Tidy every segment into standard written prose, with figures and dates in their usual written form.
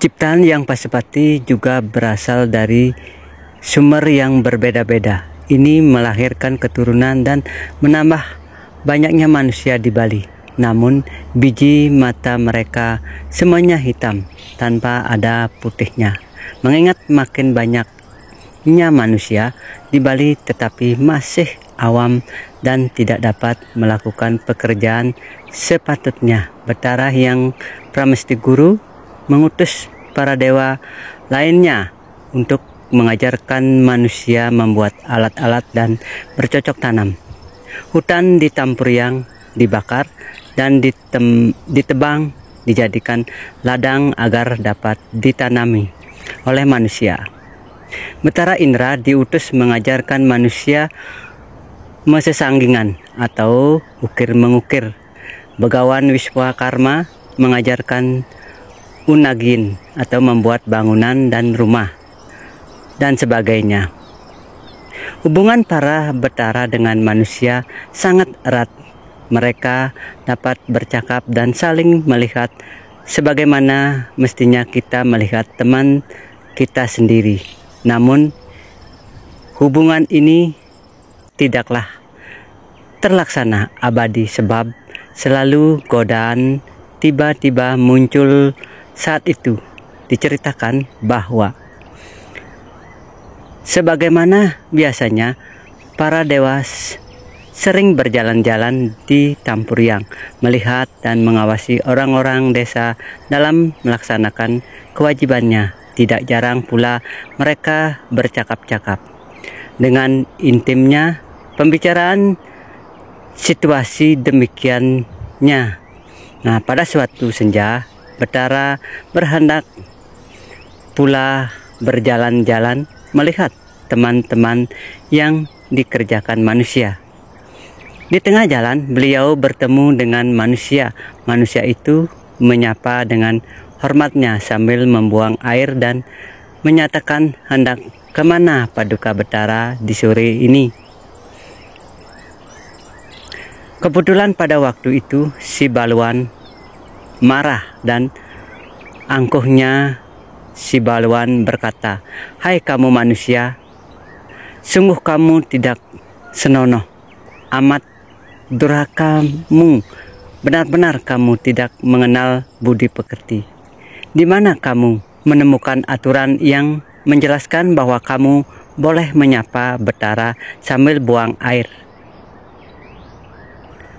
Ciptaan yang pasupati juga berasal dari sumber yang berbeda-beda. Ini melahirkan keturunan dan menambah banyaknya manusia di Bali. Namun biji mata mereka semuanya hitam tanpa ada putihnya. Mengingat makin banyaknya manusia di Bali tetapi masih awam dan tidak dapat melakukan pekerjaan sepatutnya, Bathara yang Pramesti Guru mengutus para dewa lainnya untuk mengajarkan manusia membuat alat-alat dan bercocok tanam. Hutan di Tampuriang dibakar dan ditebang dijadikan ladang agar dapat ditanami oleh manusia. Bathara Indra diutus mengajarkan manusia mesesanggingan atau ukir-mengukir. Begawan Wiswakarma mengajarkan unagin atau membuat bangunan dan rumah dan sebagainya. Hubungan para Bathara dengan manusia sangat erat. Mereka dapat bercakap dan saling melihat sebagaimana mestinya kita melihat teman kita sendiri. Namun hubungan ini tidaklah terlaksana abadi sebab selalu godaan tiba-tiba muncul. Saat itu diceritakan bahwa sebagaimana biasanya para dewa sering berjalan-jalan di Tampuriang melihat dan mengawasi orang-orang desa dalam melaksanakan kewajibannya. Tidak jarang pula mereka bercakap-cakap. Dengan intimnya pembicaraan situasi demikiannya. Nah, pada suatu senja Bathara berhendak pula berjalan-jalan melihat teman-teman yang dikerjakan manusia. Di tengah jalan beliau bertemu dengan manusia. Manusia itu menyapa dengan hormatnya sambil membuang air dan menyatakan hendak kemana Paduka Bathara di sore ini. Kebetulan pada waktu itu si Balwan marah dan angkuhnya si Balwan berkata, "Hai kamu manusia, sungguh kamu tidak senonoh, amat durhakamu, benar-benar kamu tidak mengenal budi pekerti. Di mana kamu menemukan aturan yang menjelaskan bahwa kamu boleh menyapa Bathara sambil buang air?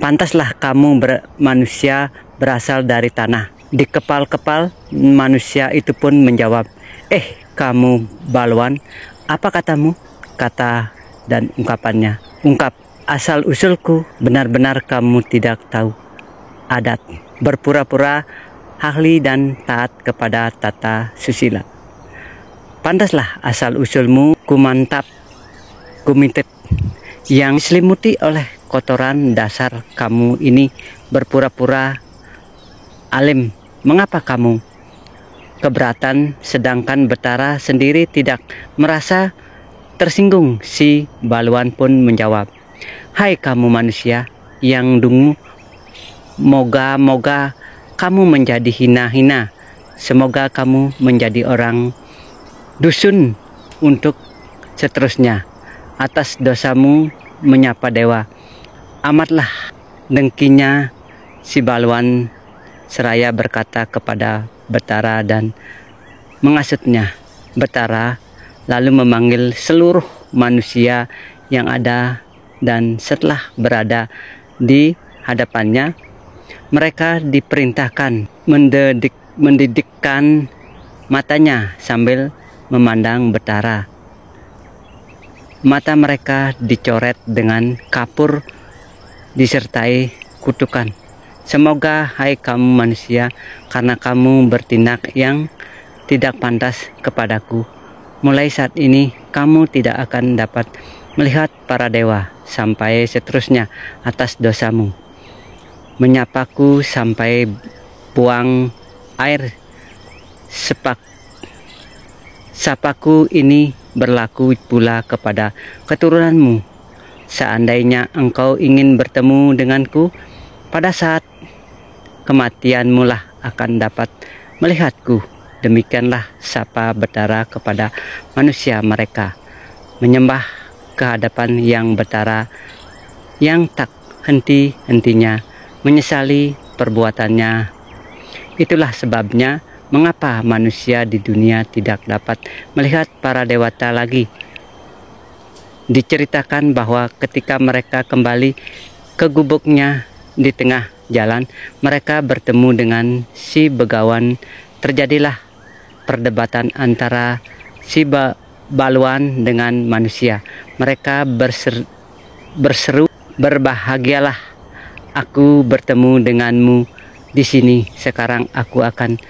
Pantaslah kamu manusia berasal dari tanah." Di kepal-kepal manusia itu pun menjawab, kamu Balwan, apa katamu?" Kata dan ungkapannya, "Ungkap asal usulku, benar-benar kamu tidak tahu adat, berpura-pura ahli dan taat kepada tata susila. Pantaslah asal usulmu kumantap, kumitip, yang diselimuti oleh kotoran dasar kamu ini berpura-pura alim. Mengapa kamu keberatan sedangkan Bathara sendiri tidak merasa tersinggung?" Si Balwan pun menjawab, "Hai kamu manusia yang dungu, moga-moga kamu menjadi hina-hina. Semoga kamu menjadi orang dusun untuk seterusnya. Atas dosamu menyapa dewa." Amatlah dengkinya si Balwan seraya berkata kepada Bathara dan menghasutnya. Bathara lalu memanggil seluruh manusia yang ada dan setelah berada di hadapannya, mereka diperintahkan mendidikkan matanya sambil memandang Bathara. Mata mereka dicoret dengan kapur disertai kutukan. "Semoga, hai kamu manusia, karena kamu bertindak yang tidak pantas kepadaku, mulai saat ini kamu tidak akan dapat melihat para dewa sampai seterusnya atas dosamu. Menyapaku sampai buang air sapaku ini berlaku pula kepada keturunanmu. Seandainya engkau ingin bertemu denganku, pada saat kematianmu lah akan dapat melihatku. demikianlah sapa betara kepada manusia mereka, menyembah kehadapan yang betara, yang tak henti-hentinya menyesali perbuatannya. Itulah sebabnya mengapa manusia di dunia tidak dapat melihat para dewata lagi. Diceritakan bahwa ketika mereka kembali ke gubuknya di tengah jalan, mereka bertemu dengan si begawan. Terjadilah perdebatan antara si baluan dengan manusia. Mereka berseru, "Berbahagialah, aku bertemu denganmu di sini. Sekarang aku akan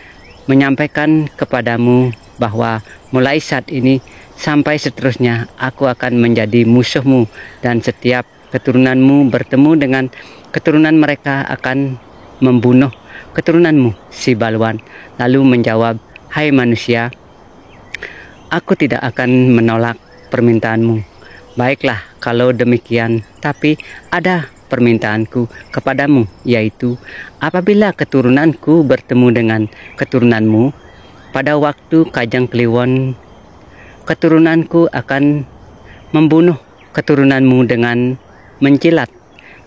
menyampaikan kepadamu bahwa mulai saat ini sampai seterusnya aku akan menjadi musuhmu, dan setiap keturunanmu bertemu dengan keturunan mereka akan membunuh keturunanmu." Si baluan lalu menjawab, "Hai manusia, aku tidak akan menolak permintaanmu. Baiklah kalau demikian, tapi ada permintaanku kepadamu, yaitu apabila keturunanku bertemu dengan keturunanmu pada waktu Kajang Kliwon, keturunanku akan membunuh keturunanmu dengan mencilat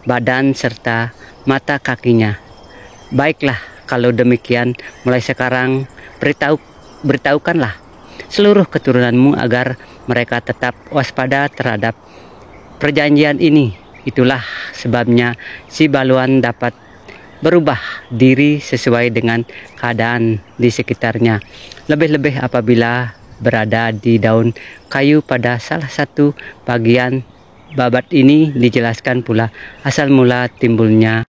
badan serta mata kakinya. Baiklah kalau demikian, mulai sekarang beritahukanlah seluruh keturunanmu agar mereka tetap waspada terhadap perjanjian ini." Itulah sebabnya si baluan dapat berubah diri sesuai dengan keadaan di sekitarnya, lebih-lebih apabila berada di daun kayu. Pada salah satu bagian babat ini dijelaskan pula asal mula timbulnya